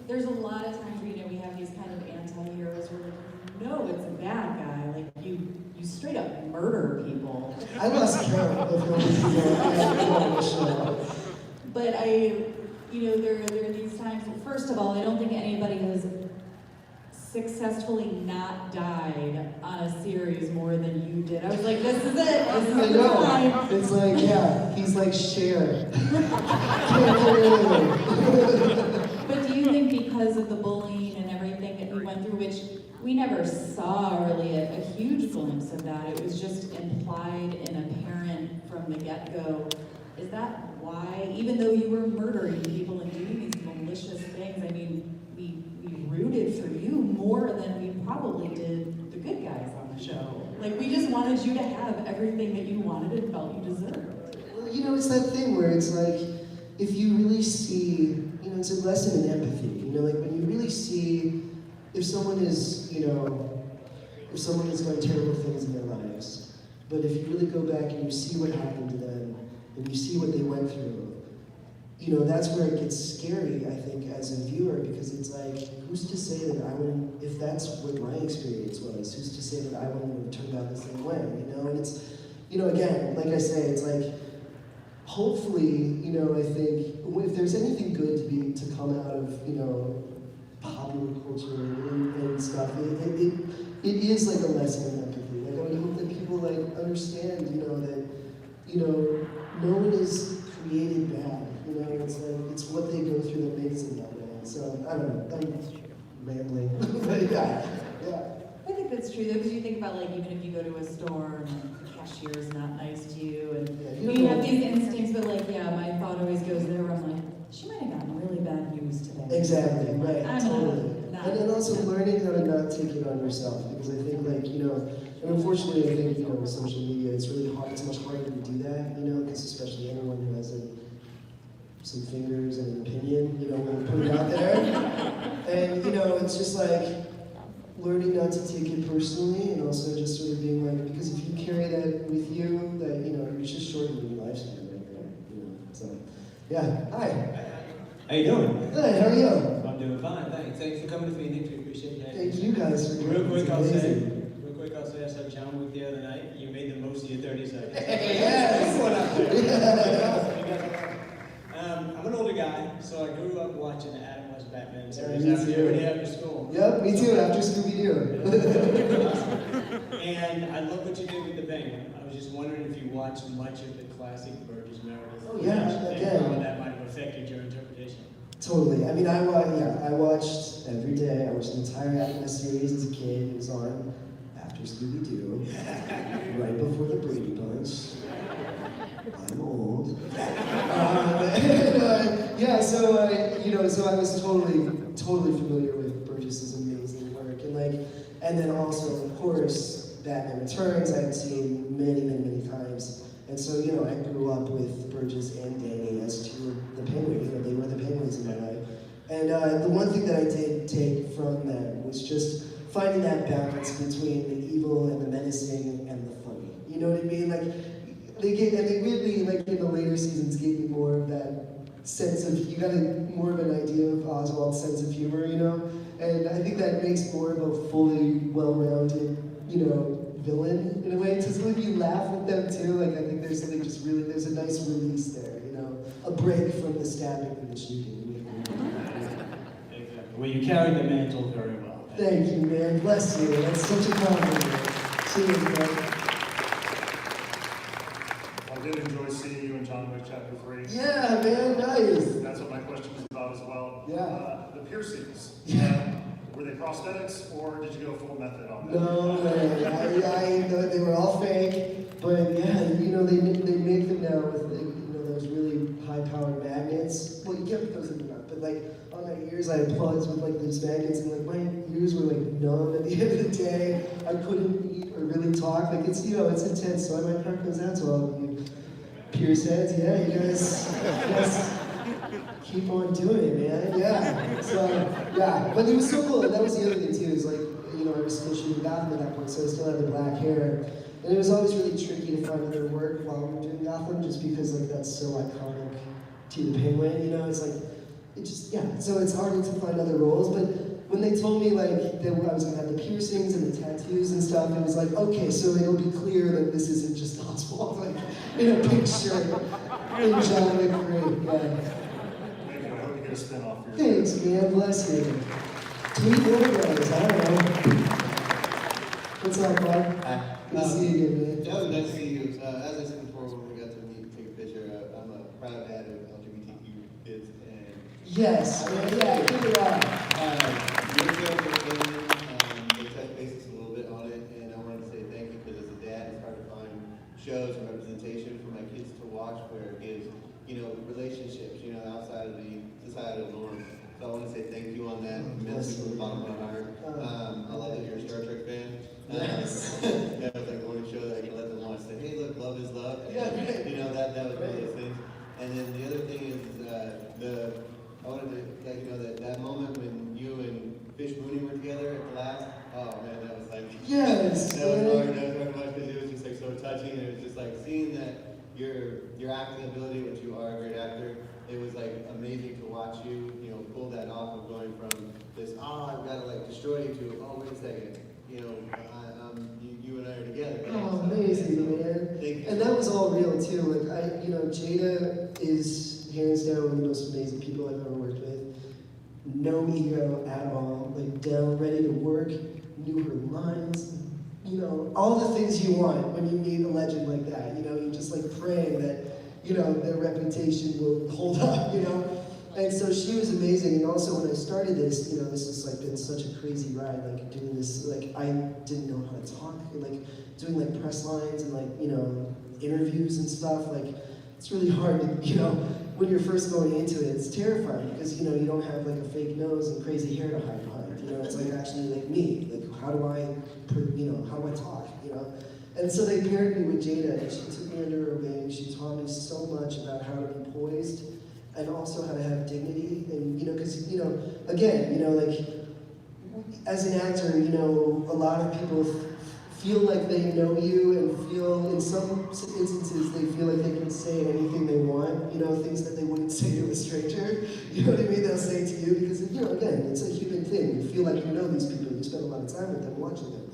There's a lot of times where, we have these kind of anti-heroes where like, no, it's a bad guy. Like you straight up murder people. I lost count of how many people I had on the show. But there are these times, first of all, I don't think anybody has successfully not died on a series more than you did. I was like, this is it. This is I the know. time. It's like, yeah, he's like Cher. But do you think because of the bullying and everything that you went through, which we never saw really a huge glimpse of that, it was just implied and apparent from the get-go, is that why, even though you were murdering people and doing these malicious things, I mean, we rooted for you more than we probably did the good guys on the show. Like, we just wanted you to have everything that you wanted and felt you deserved. Well, it's that thing where it's like, if you really see, it's a lesson in empathy. Like when you really see if someone is, if someone has done terrible things in their lives, but if you really go back and you see what happened to them, and you see what they went through, that's where it gets scary, I think, as a viewer, because it's like, who's to say that I wouldn't, if that's what my experience was, who's to say that I wouldn't have turned out the same way, And it's, again, like I say, it's like, hopefully, I think, if there's anything good to come out of, popular culture and stuff, it is like a lesson in empathy. Like, I would hope that people, like, understand, that, no one is created bad. It's like, it's what they go through that makes them that way. So, I don't know, I'm rambling. But yeah. I think that's true, though, because you think about, like, even if you go to a store and the cashier is not nice to you, and you have these instincts, but, like, my thought always goes there where I'm like, she might have gotten really bad news today. Exactly, right, I'm totally. not And then also learning how to not take it on yourself, because I think, like, and unfortunately, I think, with social media, it's really hard, it's much harder to do that, because especially anyone who has, some fingers and an opinion, will put it out there. And, it's just like, learning not to take it personally, and also just sort of being like, because if you carry that with you, that, you're just shortening your lifespan right there, So, yeah, hi. How you doing? Good, how are you? I'm doing fine, thanks. Thanks for coming to Phoenix, we appreciate you. Thank you guys for Real quick, I'll say, amazing. I saw John Wick the other night. You made the most of your 30 seconds. Yes! Come on out there. I'm an older guy, so I grew up watching the Adam West Batman series every day after school. Yep, me too, after Scooby-Doo. And I love what you did with the Penguin. I was just wondering if you watched much of the classic Burgess Meredith. Oh yeah, and again. how that might have affected your interpretation. Totally. I mean, I watched every day. I watched the entire Adam West series as a kid. It was on after Scooby-Doo, right before the Brady Bunch. I'm old. So I was totally familiar with Burgess's amazing work, and then also, of course, Batman Returns. I had seen many times, and so I grew up with Burgess and Danny as two of the Penguins. They were the Penguins in my life, and the one thing that I did take from them was just finding that balance between the evil and the menacing and the funny. You know what I mean? They weirdly, in the later seasons, gave me more of that sense of, you got more of an idea of Oswald's sense of humor, And I think that makes more of a fully well-rounded, villain in a way. To sort of you laugh with them too. I think there's something there's a nice release there, a break from the stabbing and the shooting. Exactly. Well, you carried the mantle very well. Thank you, man. Bless you. That's such a compliment. Cheers, man. I did enjoy seeing you in John Wick Chapter 3. Yeah, man, nice. That's what my question was about as well. Yeah. The piercings. Were they prosthetics, or did you go full method on them? No way. I know they were all fake, but yeah, they make them now with those really high-powered magnets. Well, you can't put those in your mouth, but on my ears I had plugs with these magnets, and my ears were numb at the end of the day. I couldn't eat or really talk. It's it's intense. So my heart goes out to all of you pierce heads. Yeah, you guys keep on doing it, man. Yeah. So yeah, but it was so cool. And that was the other thing too. Is I I was still shooting Gotham at that point, so I still had the black hair. And it was always really tricky to find other work while we were doing Gotham, just because like that's so iconic to the Penguin, you know, it's like, it just, yeah, so it's harder to find other roles, but when they told me like that I was gonna have the piercings and the tattoos and stuff, it was like, okay, so it'll be clear that this isn't just Oswald, like, in a pink shirt, in John McCree, yeah. Thank you. I hope you get a spin-off for your Thanks, man, bless you. Tweet more guys, I don't know. What's up, bud? Good to see you again, man. Yeah, it was nice to see you. As I said before, when we got to meet, take a picture, I'm a proud dad of LGBTQ kids. And yes, yeah, give it up. Your show was good. They touched bases a little bit on it, and I wanted to say thank you because as a dad, it's hard to find shows and representation for my kids to watch where it gives, you know, relationships, you know, outside of the societal norms. So I want to say thank you on that, immensely from the bottom of my heart. I love that you're a Star Trek fan. Yes. Yeah, it's like the only show that I can let them watch. Say, hey, look, love is love. And, you know, that was one of those things. And then the other thing is I wanted to let you know that moment when you and Fish Mooney were together at the last. Oh man, that was like yes. That was hard. That was hard to watch because it was just like so touching, and it was just like seeing that your acting ability, which you are a great actor. It was like amazing to watch you, you know, pull that off of going from this, oh, I've got to like destroy you to, oh, wait a second, you know, you and I are together. Right? Oh, amazing, man. And that was all real too. Like Jada is hands down one of the most amazing people I've ever worked with. No ego at all. Like down, ready to work, knew her lines. You know, all the things you want when you meet a legend like that. You know, you just like praying that, you know, their reputation will hold up, you know? And so she was amazing, and also when I started this, you know, this has like been such a crazy ride, like doing this, like I didn't know how to talk, like doing like press lines and like, you know, interviews and stuff, like it's really hard to, you know, when you're first going into it, it's terrifying because, you know, you don't have like a fake nose and crazy hair to hide behind, you know, it's like actually like me, like how do I talk, you know? And so they paired me with Jada, and she took me under her wing. She taught me so much about how to be poised, and also how to have dignity. And you know, because you know, again, you know, like as an actor, you know, a lot of people feel like they know you, and feel in some instances they feel like they can say anything they want. You know, things that they wouldn't say to a stranger. You know what I mean? They'll say to you because you know, again, it's a human thing. You feel like you know these people. You spend a lot of time with them, watching them.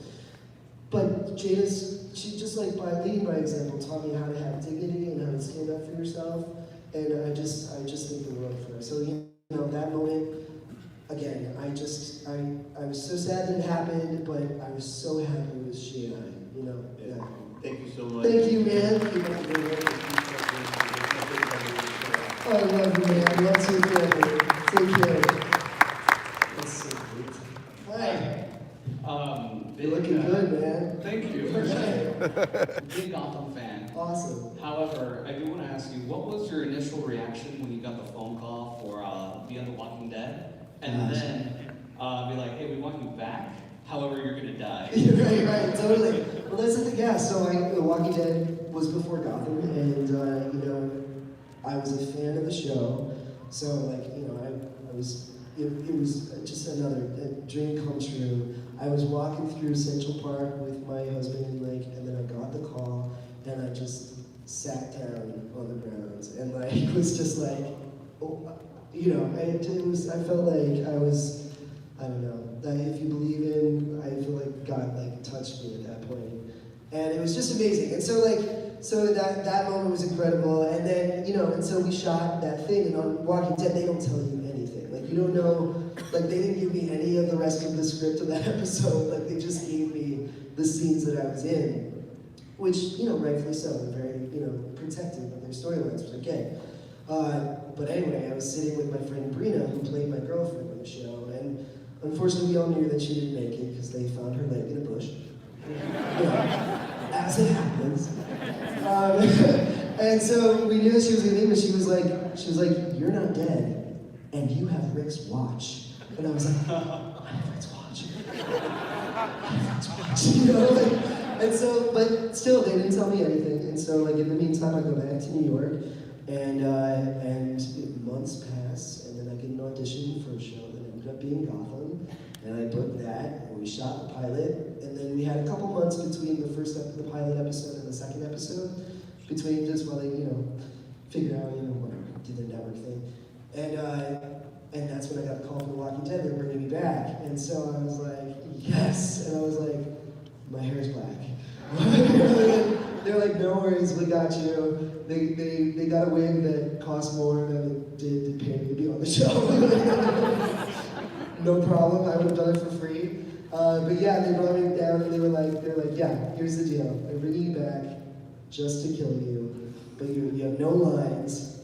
But she just like by leading by example taught me how to have dignity and how to stand up for yourself, and I just think the world of her. So you know that moment, again, I was so sad that it happened, but I was so happy it was she and I, you know. Yeah. Thank you so much. Thank you, man. Oh, I love you, man. Love you forever. Take care. That's so great. Hi. You're looking good, man. Thank you. Big Gotham fan. Awesome. However, I do want to ask you, what was your initial reaction when you got the phone call for Beyond the Walking Dead? And then be like, hey, we want you back. However, you're going to die. right, totally. Well, that's the thing, yeah. So The Walking Dead was before Gotham, and, you know, I was a fan of the show. So, like, you know, I was, it was just another dream come true. I was walking through Central Park with my husband, and then I got the call, and I just sat down on the ground, and like it was just like, oh, you know, I felt like I was, I don't know, that if you believe in, I feel like God like touched me at that point, and it was just amazing. And so that moment was incredible, and then you know, and so we shot that thing, and on Walking Dead they don't tell you anything, like you don't know. Like, they didn't give me any of the rest of the script of that episode. Like, they just gave me the scenes that I was in, which, you know, rightfully so. They're very, you know, protective of their storylines, which I get. But anyway, I was sitting with my friend Brina, who played my girlfriend on the show, and unfortunately, we all knew that she didn't make it because they found her leg in a bush. You know, as it happens. And so we knew that she was gonna leave, and she was like, "You're not dead, and you have Rick's watch." And I was like, I have Rick's watch. I have Rick's watch. You know, like, and so, but still, they didn't tell me anything. And so, like, in the meantime, I go back to New York, and months pass, and then I get an audition for a show that ended up being Gotham, And I booked that, and we shot the pilot, and then we had a couple months between the pilot episode and the second episode, between just while they, figured out, whatever, did their network thing. And that's when I got a call from The Walking Dead, they're bringing me back. And so I was like, yes! And I was like, my hair's black. They're like, no worries, we got you. They got a wig that cost more than it did to pay me to be on the show. No problem, I would have done it for free. But yeah, they brought me down and they're like, yeah, here's the deal. They're bringing you back just to kill you, but you have no lines.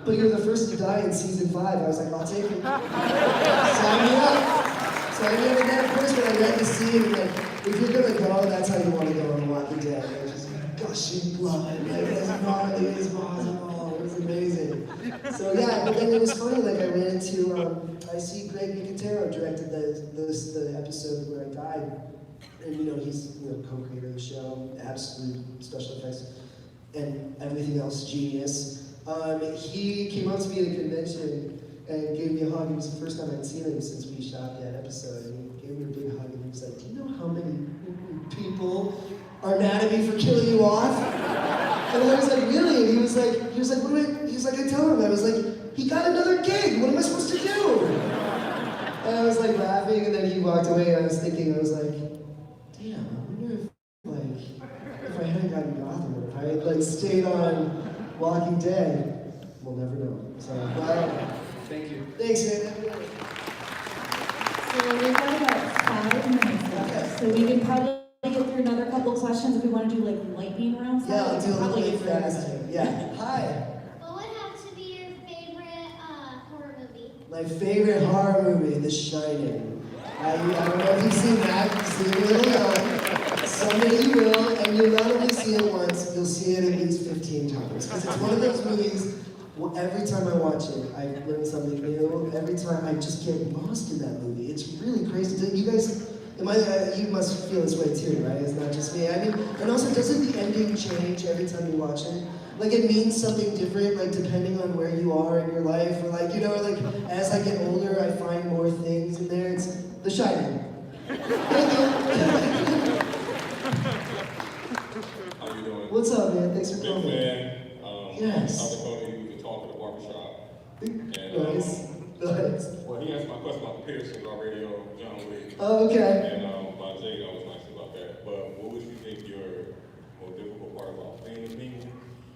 But you're the first to die in season 5. I was like, I'll take it. Sign me up. Sign me up. And then of course when I read the scene, like, if you're gonna go, that's how you want to go on The Walking Dead. Like, just gushing blood, like as gnarly as possible. It was amazing. So yeah, but then it was funny, like I ran into, I see Greg Nicotero directed the episode where I died. And he's co-creator of the show, absolute special effects, and everything else genius. He came up to me at a convention and gave me a hug. It was the first time I'd seen him since we shot that episode. And he gave me a big hug and he was like, do you know how many people are mad at me for killing you off? And I was like, really? And he was like, what do I told him, I was like, he got another gig, what am I supposed to do? And I was like laughing and then he walked away and I was like, damn, I wonder if I hadn't gotten Gotham, if I had like stayed on Walking Dead, we'll never know. So, Thank you. Thanks, man. So we've got about 5 minutes left, so we can probably get through another couple of questions if we want to do like lightning rounds. Yeah, I'll do a little bit faster. Yeah. Hi. What would have to be your favorite horror movie? My favorite horror movie, The Shining. I don't know if you've seen that. You've seen it a little young. Someday you will, and you'll not only see it once, you'll see it at least 15 times. Because it's one of those movies, every time I watch it, I learn something new. Every time I just get lost in that movie. It's really crazy. You guys, you must feel this way too, right? It's not just me. I mean, and also, doesn't the ending change every time you watch it? Like it means something different, like depending on where you are in your life, or like, like as I get older, I find more things in there. It's The Shining. How you doing? What's up, man? Thanks for coming. Big fan. Yes. I was calling you to talk at the barbershop. And, Nice. well, he asked my question about the piercings already on John Wick. Oh, okay. And by Jay, I was nice about that. But what would you think your most difficult part about playing the Penguin,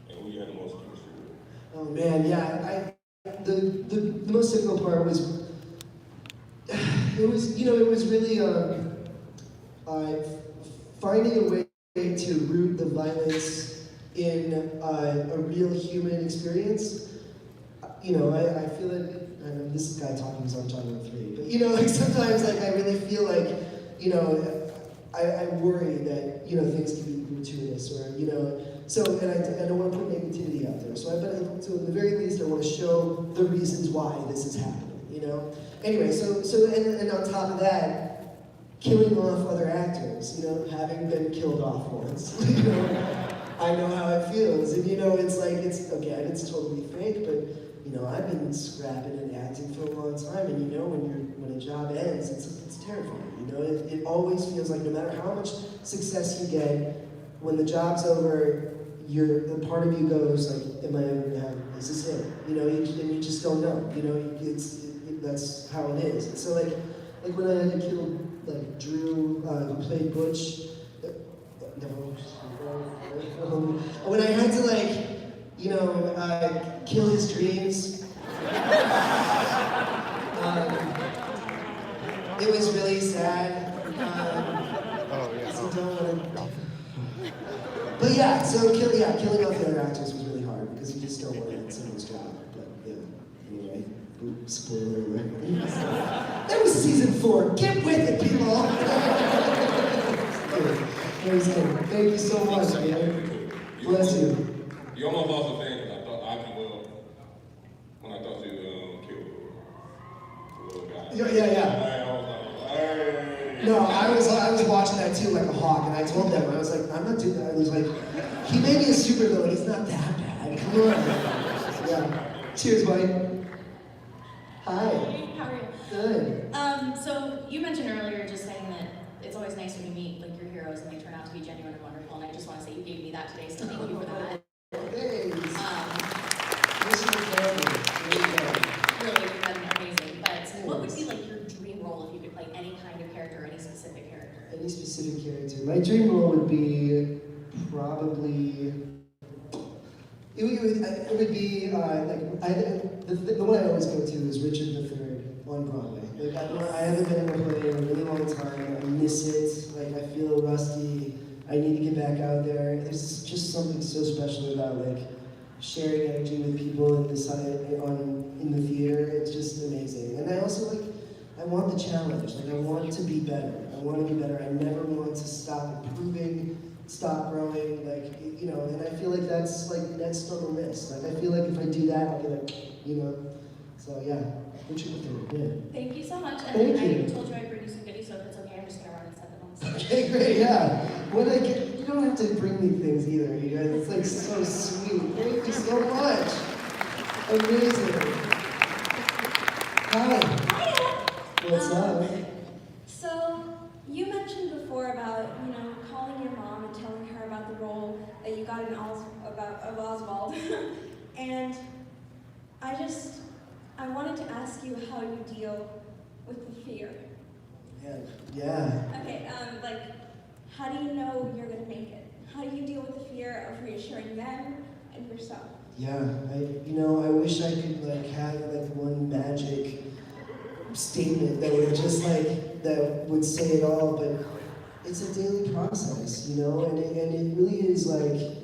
and who you had the most chemistry with? Oh man, yeah. The most difficult part was it was really finding a way to root the violence in a real human experience. I feel like, I know this is guy talking because I'm talking about 3, but like sometimes like I really feel like, I worry that, things can be gratuitous or, so, and I don't want to put negativity out there. So at the very least, I want to show the reasons why this is happening, Anyway, and on top of that, killing off other actors, having been killed off once, I know how it feels. And it's like, it's totally fake, but I've been scrapping and acting for a long time, and when a job ends, it's terrifying. It always feels like no matter how much success you get, when the job's over, the part of you goes like, am I ever gonna have, is this it? And you just don't know. That's how it is. And so like when I had to kill Drew, who played Butch, when I had to kill his dreams, it was really sad. But yeah, killing off the other actors was really hard because you just don't want to end someone's job. But yeah, anyway, spoiler alert. That was season 4. Get with it, people. Thank you so much, man. Bless you. You almost lost a fan because when I thought you killed the little guy. Yeah. I was like, hey. No, I was watching that too like a hawk, and I told them, I was like, I'm not doing that. I was like, he made me a supervillain, he's not that bad. Come on. Yeah. Cheers, buddy. Hi. How are you? Good. So you mentioned earlier just saying that it's always nice when you meet like your heroes and they turn out to be genuine and wonderful, and I just want to say you gave me that today, so thank you for that. Thanks. This is Really, you've been amazing. But what would be like your dream role if you could play any kind of character or any specific character? Any specific character? My dream role would be probably. It would be the one I always go to is Richard III on Broadway. Like I haven't been in a play in a really long time. I miss it. Like I feel rusty. I need to get back out there. There's just something so special about like sharing energy with people in the theater. It's just amazing. And I also I want the challenge. Like I want to be better. I want to be better. I never want to stop improving, stop growing. And I feel like that's like next on the list. Like I feel like if I do that, I'll be like, So yeah, Richard III. Yeah. Thank you so much. And Thank I you. even told you I'd bring you some goodies, so if it's okay, I'm just gonna run and set them on the stage. Okay, great. Yeah. When I get, you don't have to bring me things either, you guys. It's like so sweet. Thank you so much. Amazing. Hi. What's up? So, you mentioned before about, calling your mom and telling her about the role that you got in of Oswald. And I wanted to ask you how you deal with the fear. Yeah. Okay, how do you know you're gonna make it? How do you deal with the fear of reassuring them and yourself? Yeah. I wish I could have one magic statement that would just that would say it all, but it's a daily process, and it really is it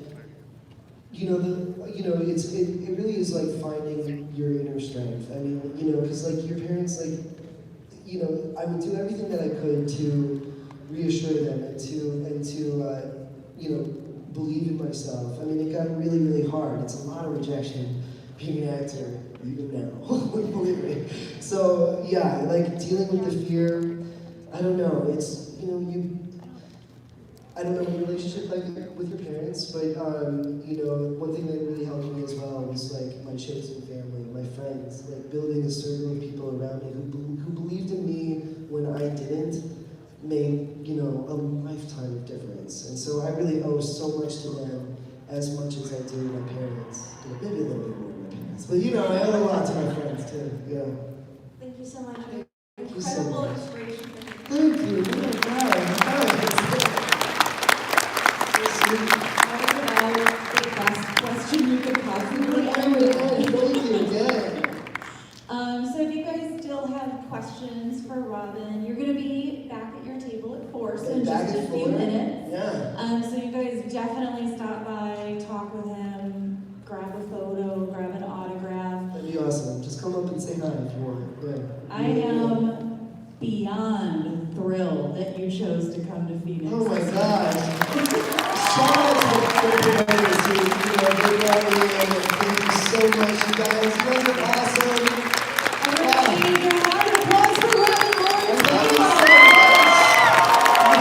really is like finding your inner strength. I mean, because your parents I would do everything that I could to reassure them and to believe in myself. I mean, it got really, really hard. It's a lot of rejection being an actor, even now, believe me. So yeah, dealing with the fear, I don't know, it's, I don't know your relationship with your parents, but one thing that really helped me as well was my chosen family, my friends, building a circle of people around me who believed in me when I didn't, made a lifetime of difference. And so I really owe so much to them as much as I do my parents. Maybe a little bit more to my parents, but I owe a lot to my friends too. Yeah. Thank you so much. Thank you so Incredible much. inspiration. Thank you. Oh my God. That was about the best question you could possibly ask. Thank you again. So if you guys still have questions for Robin, you're going to be back at your table at 4, so in Back just a at few 4? minutes. Yeah. So you guys definitely stop by, talk with him, grab a photo, grab an autograph. That'd be awesome. Just come up and say hi if you want. Yeah. I am beyond thrilled that you chose to come to Phoenix. Oh my gosh. Shout out to